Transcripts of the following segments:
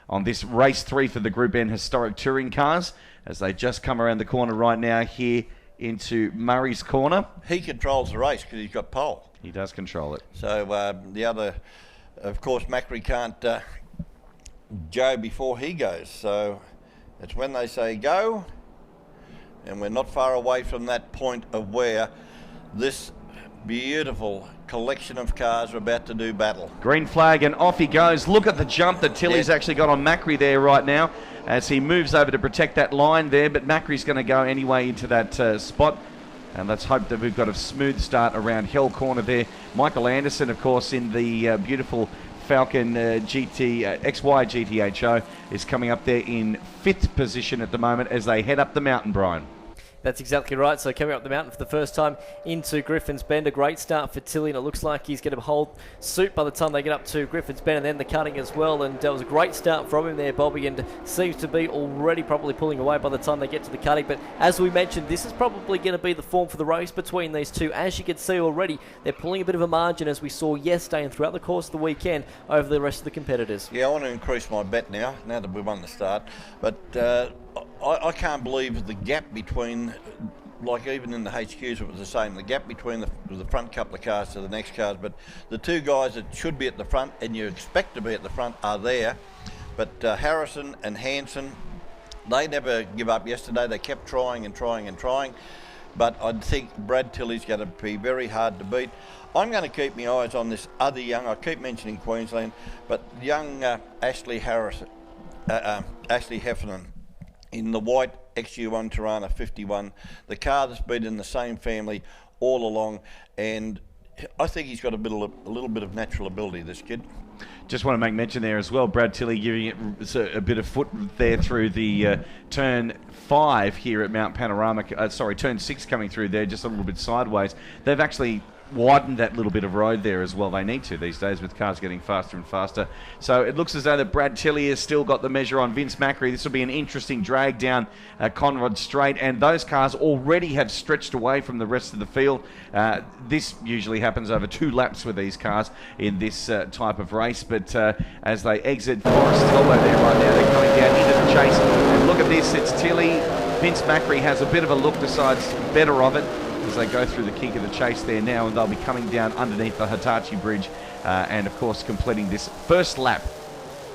on this race 3 for the Group N Historic Touring Cars as they just come around the corner right now here into Murray's Corner. He controls the race because he's got pole. He does control it. So the other, of course, Macri can't go before he goes. So it's when they say go, and we're not far away from that point of where this beautiful collection of cars are about to do battle. Green flag and off he goes. Look at the jump that Tilly's actually got on Macri there right now as he moves over to protect that line there, but Macri's going to go anyway into that spot. And let's hope that we've got a smooth start around Hell Corner there. Michael Anderson, of course, in the beautiful Falcon XY GTHO is coming up there in 5th position at the moment as they head up the mountain, Brian. That's exactly right. So coming up the mountain for the first time into Griffin's Bend, a great start for Tilly, and it looks like he's going to hold suit by the time they get up to Griffin's Bend and then the cutting as well. And it was a great start from him there, Bobby, and seems to be already probably pulling away by the time they get to the cutting. But as we mentioned, this is probably going to be the form for the race between these two. As you can see already, they're pulling a bit of a margin as we saw yesterday and throughout the course of the weekend over the rest of the competitors. Yeah, I want to increase my bet now that we won the start. But I can't believe the gap between, like even in the HQs it was the same, the gap between the front couple of cars to the next cars, but the two guys that should be at the front and you expect to be at the front are there. But Harrison and Hanson, they never give up yesterday. They kept trying and trying and trying. But I think Brad Tilley's going to be very hard to beat. I'm going to keep my eyes on this other young, I keep mentioning Queensland, but young Ashley Heffernan in the white XU1 Tirana 51, the car that's been in the same family all along, and I think he's got a little bit of natural ability, this kid. Just want to make mention there as well, Brad Tilley giving it a bit of foot there through the turn 5 here at Mount Panorama. Turn 6 coming through there, just a little bit sideways. They've actually widened that little bit of road there as well. They need to these days with cars getting faster and faster. So it looks as though that Brad Tilley has still got the measure on Vince Macri. This will be an interesting drag down Conrod Straight, and those cars already have stretched away from the rest of the field. This usually happens over 2 laps with these cars in this type of race, but as they exit Forest Elbow there right now, they're coming down into the chase. And look at this, it's Tilley. Vince Macri has a bit of a look, decides better of it as they go through the kink of the chase there now, and they'll be coming down underneath the Hitachi Bridge and, of course, completing this first lap.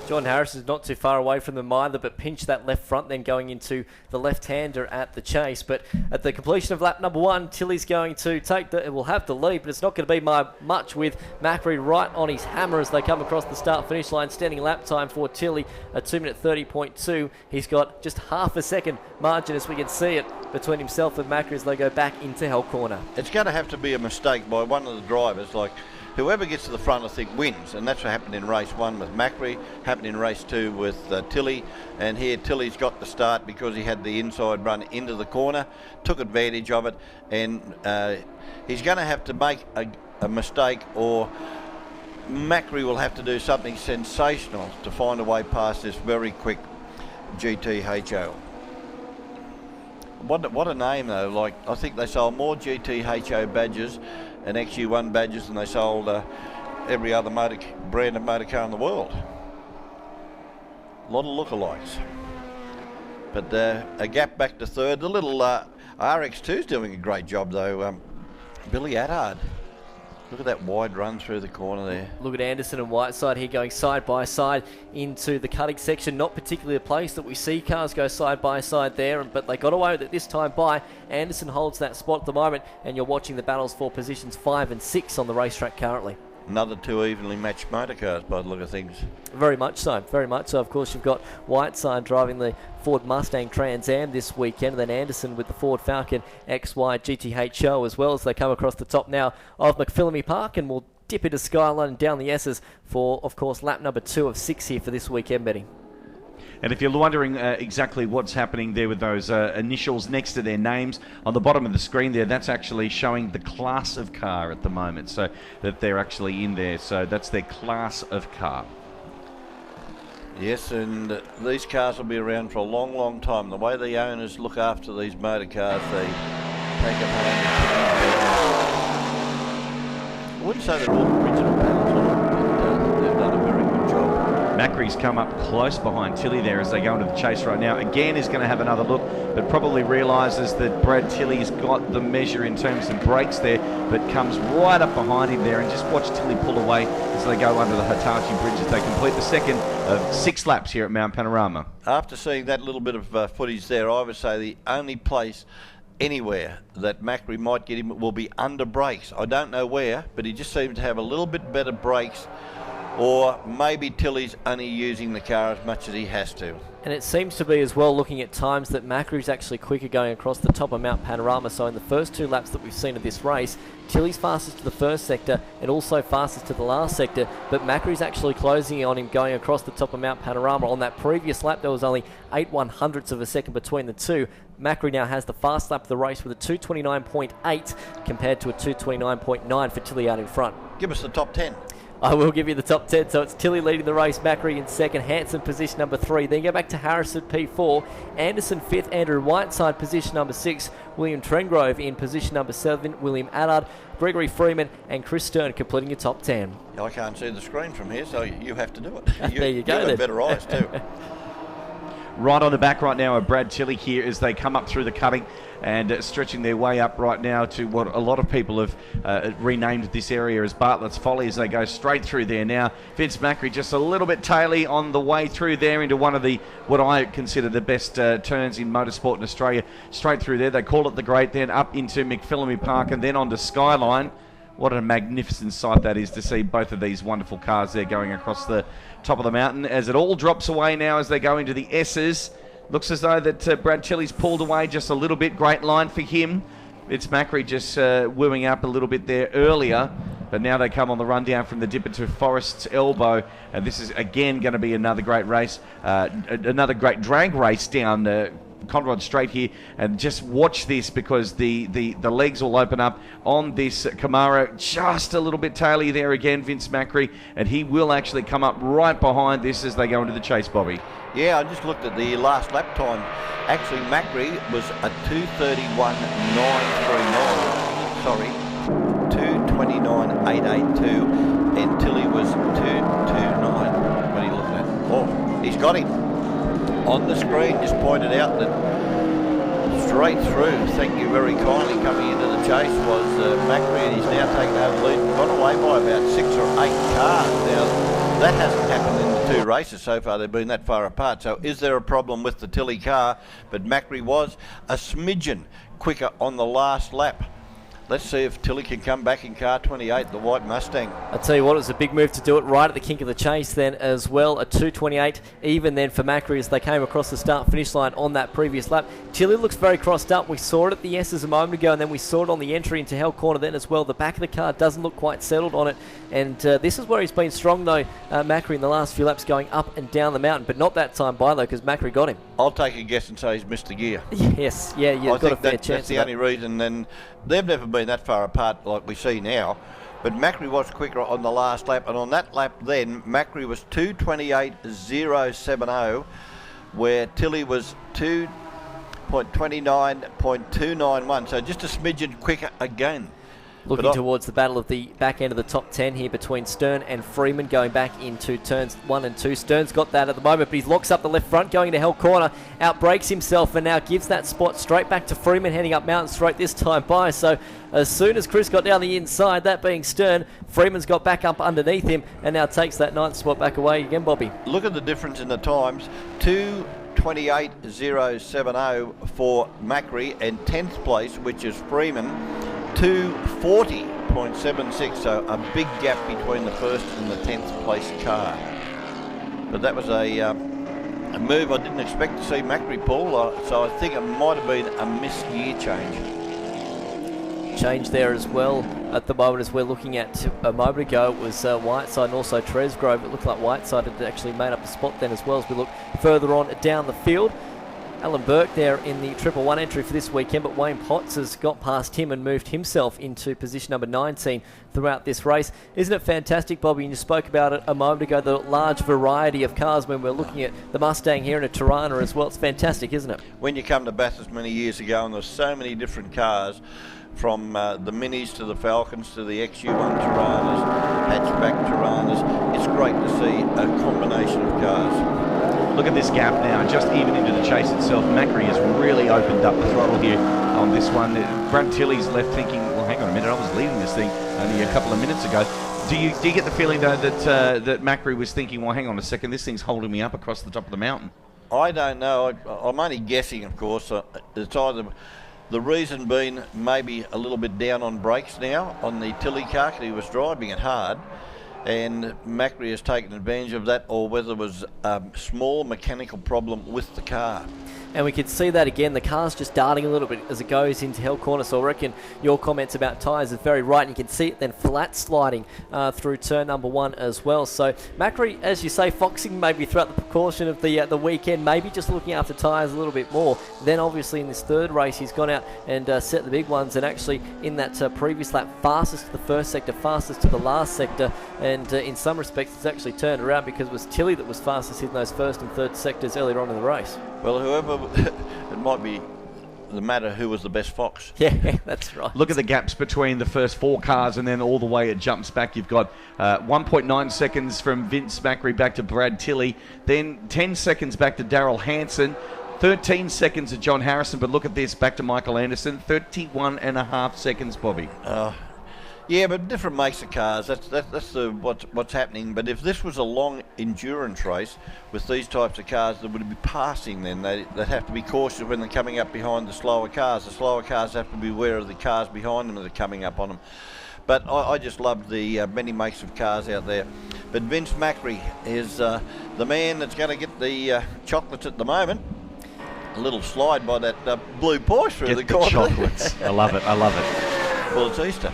John Harris is not too far away from them either, but pinched that left front, then going into the left-hander at the chase. But at the completion of lap number 1, Tilley's going to will have the lead, but it's not going to be much with Macri right on his hammer as they come across the start-finish line. Standing lap time for Tilley, a 2:30.2. He's got just half a second margin, as we can see it, between himself and Macri as they go back into Hell Corner. It's going to have to be a mistake by one of the drivers, like whoever gets to the front, I think, wins, and that's what happened in race 1 with Macri, happened in race 2 with Tilley, and here Tilley's got the start because he had the inside run into the corner, took advantage of it, and he's going to have to make a mistake, or Macri will have to do something sensational to find a way past this very quick GTHO. What a name though, like I think they sold more GTHO badges and XU1 badges than they sold every other brand of motor car in the world. A lot of lookalikes. But a gap back to third. The little RX2's doing a great job though. Billy Attard. Look at that wide run through the corner there. Look at Anderson and Whiteside here going side by side into the cutting section. Not particularly a place that we see cars go side by side there, but they got away with it this time by. Anderson holds that spot at the moment, and you're watching the battles for positions 5 and 6 on the racetrack currently. Another 2 evenly matched motor cars by the look of things. Very much so, very much so. Of course, you've got Whiteside driving the Ford Mustang Trans Am this weekend, and then Anderson with the Ford Falcon XY GTHO as well, as they come across the top now of McPhillamy Park, and we'll dip into Skyline and down the S's for, of course, lap number 2 of 6 here for this weekend, Benny. And if you're wondering exactly what's happening there with those initials next to their names, on the bottom of the screen there, that's actually showing the class of car at the moment, so that they're actually in there. So that's their class of car. Yes, and these cars will be around for a long, long time. The way the owners look after these motor cars, they take them home. I wouldn't say they're all original panels on them, but they've done a very good job. Macri's come up close behind Tilly there as they go into the chase right now. Again, is going to have another look, but probably realises that Brad Tilly's got the measure in terms of brakes there, but comes right up behind him there, and just watch Tilly pull away as they go under the Hitachi Bridge as they complete the second of 6 laps here at Mount Panorama. After seeing that little bit of footage there, I would say the only place anywhere that Macri might get him will be under brakes. I don't know where, but he just seems to have a little bit better brakes, or maybe Tilly's only using the car as much as he has to. And it seems to be as well, looking at times, that Macri's actually quicker going across the top of Mount Panorama. So in the first 2 laps that we've seen of this race, Tilly's fastest to the first sector and also fastest to the last sector, but Macri's actually closing on him going across the top of Mount Panorama. On that previous lap, there was only 8/100ths of a second between the two. Macri now has the fast lap of the race with a 2:29.8 compared to a 2:29.9 for Tilly out in front. Give us the top 10. I will give you the top 10. So it's Tilly leading the race, Macri in second, Hanson position number 3. Then go back to Harrison P4, Anderson 5th, Andrew Whiteside position number 6, William Trengrove in position number 7, William Allard, Gregory Freeman and Chris Stern completing your top 10. I can't see the screen from here, so you have to do it. There you go. You've got better eyes too. Right on the back right now are Brad Tilly here as they come up through the cutting and stretching their way up right now to what a lot of people have renamed this area as Bartlett's Folly as they go straight through there now. Vince Macri just a little bit taily on the way through there into one of the, what I consider the best turns in motorsport in Australia. Straight through there, they call it the Great, then up into McPhillamy Park and then on to Skyline. What a magnificent sight that is to see both of these wonderful cars there going across the top of the mountain as it all drops away now as they go into the S's. Looks as though that Brad Tilly's pulled away just a little bit. Great line for him. It's Macri just wooing up a little bit there earlier, but now they come on the rundown from the dipper to Forest's Elbow, and this is again going to be another great race, another great drag race down Conrod Straight here, and just watch this because the legs will open up on this Camaro. Just a little bit taily there again, Vince Macri, and he will actually come up right behind this as they go into the chase, Bobby. Yeah, I just looked at the last lap time. Actually, Macri was a 2:31.939. Sorry, 2:29.882, and Tilly was 2:29. What are you looking at? Oh, he's got him. On the screen, just pointed out that straight through, thank you very kindly, coming into the chase was Macri, and he's now taken over the lead and gone away by about 6 or 8 cars. Now, that hasn't happened in the 2 races so far. They've been that far apart. So is there a problem with the Tilly car? But Macri was a smidgen quicker on the last lap. Let's see if Tilly can come back in car 28, the white Mustang. I'll tell you what, it was a big move to do it right at the kink of the chase then as well. A 2:28 even then for Macri as they came across the start-finish line on that previous lap. Tilly looks very crossed up. We saw it at the S's a moment ago, and then we saw it on the entry into Hell Corner then as well. The back of the car doesn't look quite settled on it, and this is where he's been strong though, Macri, in the last few laps going up and down the mountain, but not that time by though because Macri got him. I'll take a guess and say he's missed the gear. Yes, yeah, you've got a fair chance. That's the only reason, and they've never been that far apart like we see now. But Macri was quicker on the last lap, and on that lap then, Macri was 2:28.070, where Tilly was 2:29.291, so just a smidgen quicker again. Looking towards the battle of the back end of the top 10 here between Stern and Freeman going back into turns 1 and 2. Stern's got that at the moment, but he locks up the left front going into Hell Corner, outbrakes himself and now gives that spot straight back to Freeman heading up Mountain Straight this time by. So as soon as Chris got down the inside, that being Stern, Freeman's got back up underneath him and now takes that 9th spot back away again, Bobby. Look at the difference in the times. 2:28.070 for Macri, and 10th place, which is Freeman, 2:40.76, so a big gap between the first and the 10th place car. But that was a move I didn't expect to see Macri pull, so I think it might have been a missed gear change. Change there as well at the moment as we're looking at a moment ago. It was Whiteside and also Tresgrove. It looked like Whiteside had actually made up a spot then as well as we look further on down the field. Alan Burke there in the 111 entry for this weekend, but Wayne Potts has got past him and moved himself into position number 19 throughout this race. Isn't it fantastic, Bobby? And you spoke about it a moment ago, the large variety of cars when we're looking at the Mustang here in a Tirana as well. It's fantastic, isn't it? When you come to Bathurst many years ago and there's so many different cars, from the Minis to the Falcons to the XU1 Tiranas, hatchback Tiranas. It's great to see a combination of cars. Look at this gap now, just even into the chase itself. Macri has really opened up the throttle here on this one. Brad Tilley's left thinking, well, hang on a minute, I was leading this thing only a couple of minutes ago. Do you get the feeling, though, that Macri was thinking, well, hang on a second, this thing's holding me up across the top of the mountain? I don't know. I'm only guessing, of course. It's either the reason being maybe a little bit down on brakes now on the Tilley car, 'cause he was driving it hard, and Macri has taken advantage of that, or whether it was a small mechanical problem with the car. And we can see that again, the car's just darting a little bit as it goes into Hell Corner, so I reckon your comments about tyres is very right, and you can see it then flat sliding through turn number 1 as well. So Macri, as you say, foxing maybe throughout the precaution of the weekend, maybe just looking after tyres a little bit more. Then obviously in this third race he's gone out and set the big ones, and actually in that previous lap, fastest to the first sector, fastest to the last sector, and in some respects it's actually turned around because it was Tilley that was fastest in those first and third sectors earlier on in the race. Well, whoever, it might be the matter who was the best fox. Yeah, that's right. Look at the gaps between the first 4 cars, and then all the way it jumps back. You've got 1.9 seconds from Vince Macri back to Brad Tilley, then 10 seconds back to Darrell Hansen, 13 seconds to John Harrison, but look at this, back to Michael Anderson, 31.5 seconds, Bobby. Yeah, but different makes of cars. That's what's happening. But if this was a long endurance race with these types of cars, that would be passing. Then they'd have to be cautious when they're coming up behind the slower cars. The slower cars have to be aware of the cars behind them that are coming up on them. But I just love the many makes of cars out there. But Vince Macri is the man that's going to get the chocolates at the moment. A little slide by that blue Porsche through the corner. Chocolates. I love it. I love it. Well, it's Easter.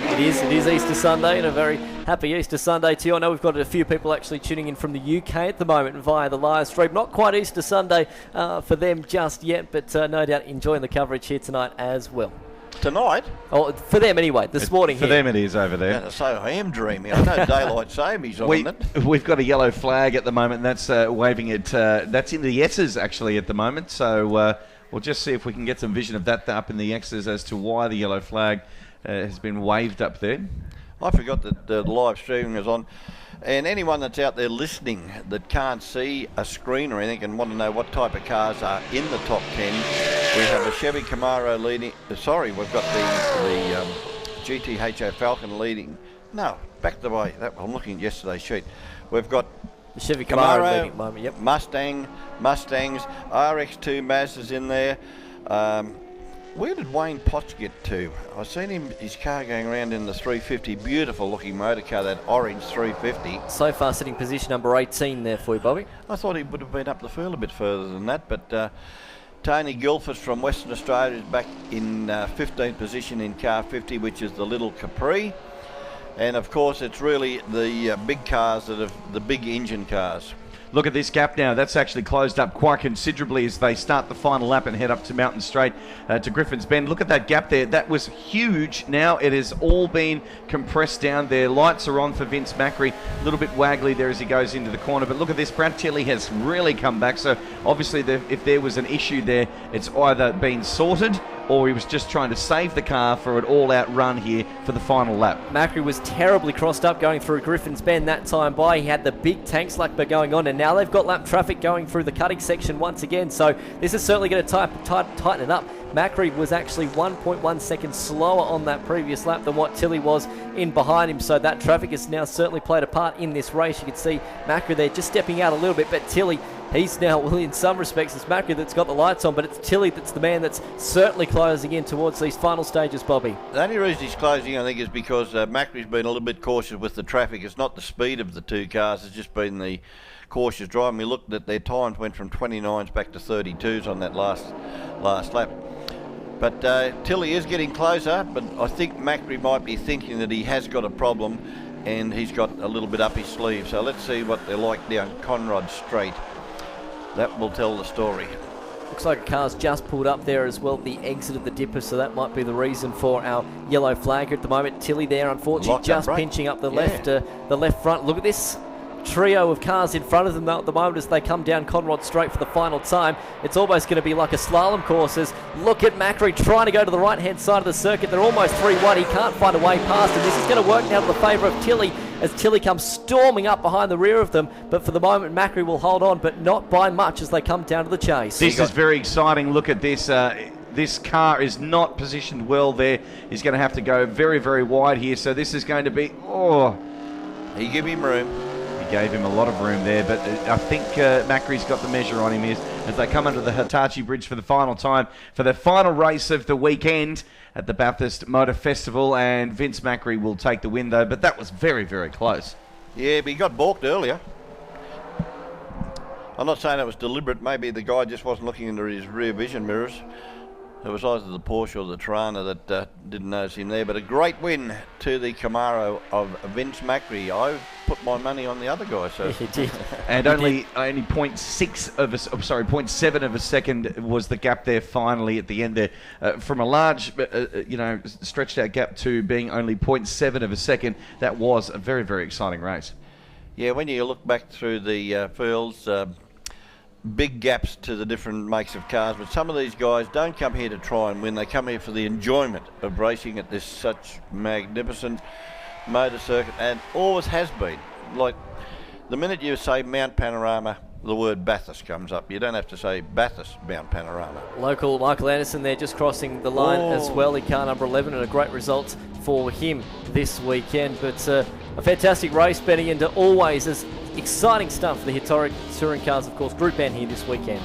It is Easter Sunday, and a very happy Easter Sunday to you. I know we've got a few people actually tuning in from the UK at the moment via the live stream. Not quite Easter Sunday for them just yet, but no doubt enjoying the coverage here tonight as well. Tonight? Oh, for them anyway, this morning for here. them it is over there. Yeah, so I am dreaming. I know daylight savings on it. We've got a yellow flag at the moment, and that's waving it. That's in the S's actually at the moment, so we'll just see if we can get some vision of that up in the X's as to why the yellow flag has been waved up there. I forgot that the live streaming is on. And anyone that's out there listening that can't see a screen or anything and want to know what type of cars are in the top 10, we have a Chevy Camaro leading. We've got the GTHO Falcon leading. No, back the way. I'm looking at yesterday's sheet. We've got the Chevy Camaro leading at the moment, yep. Mustangs, RX2 Mazdas in there. Where did Wayne Potts get to? I've seen his car going around in the 350, beautiful looking motor car, that orange 350. So far sitting position number 18 there for you, Bobby. I thought he would have been up the field a bit further than that, but Tony Gilfus from Western Australia is back in 15th position in car 50, which is the little Capri. And of course it's really the big cars that have the big engine cars. Look at this gap now. That's actually closed up quite considerably as they start the final lap and head up to Mountain Straight to Griffin's Bend. Look at that gap there. That was huge. Now it has all been compressed down there. Lights are on for Vince Macri. A little bit waggly there as he goes into the corner. But look at this. Brad Tilley has really come back. So obviously if there was an issue there, it's either been sorted or he was just trying to save the car for an all-out run here for the final lap. Macri was terribly crossed up going through Griffin's Bend that time by. He had the big tank slack going on, and now they've got lap traffic going through the cutting section once again, so this is certainly going to tighten it up. Macri was actually 1.1 seconds slower on that previous lap than what Tilley was in behind him, so that traffic has now certainly played a part in this race. You can see Macri there just stepping out a little bit, but Tilley, he's now, well, in some respects, it's Macri that's got the lights on, but it's Tilley that's the man that's certainly closing in towards these final stages, Bobby. The only reason he's closing, I think, is because Macri's been a little bit cautious with the traffic. It's not the speed of the two cars, it's just been the cautious driving. We looked at their times, went from 29s back to 32s on that last lap. But Tilley is getting closer, but I think Macri might be thinking that he has got a problem and he's got a little bit up his sleeve. So let's see what they're like down Conrod Straight. That will tell the story. Looks like a car's just pulled up there as well, the exit of the dipper, so that might be the reason for our yellow flag at the moment. Tilley there, unfortunately, just pinching up the left front. Look at this. trio of cars in front of them at the moment as they come down Conrod Straight for the final time. It's almost going to be like a slalom course. As look at Macri trying to go to the right-hand side of the circuit. They're almost 3-1. He can't find a way past, and this is going to work now to the favour of Tilly as Tilly comes storming up behind the rear of them. But for the moment, Macri will hold on, but not by much as they come down to the chase. This is very exciting. Look at this. This car is not positioned well there. He's going to have to go very, very wide here. So this is going to be... Oh, He give him room. he gave him a lot of room there. But I think Macri's got the measure on him as they come under the Hitachi Bridge for the final time, for the final race of the weekend at the Bathurst Motor Festival. And Vince Macri will take the win, though. But that was very, very close. Yeah, but he got balked earlier. I'm not saying it was deliberate. Maybe the guy just wasn't looking into his rear vision mirrors. It was either the Porsche or the Tirana that didn't notice him there. But a great win to the Camaro of Vince Macri. I put my money on the other guy. So He did. And only 0.7 of a second was the gap there finally at the end there. From a large, stretched out gap to being only 0.7 of a second, that was a very, very exciting race. Yeah, when you look back through the fields, big gaps to the different makes of cars, but some of these guys don't come here to try and win. They come here for the enjoyment of racing at this such magnificent motor circuit, and always has been. Like, the minute you say Mount Panorama, the word Bathurst comes up. You don't have to say Bathurst Mount Panorama. Local Michael Anderson there just crossing the line as well in car number 11, and a great result for him this weekend. But a fantastic race, Benny, and always as exciting stuff for the historic touring cars, of course. Group N here this weekend.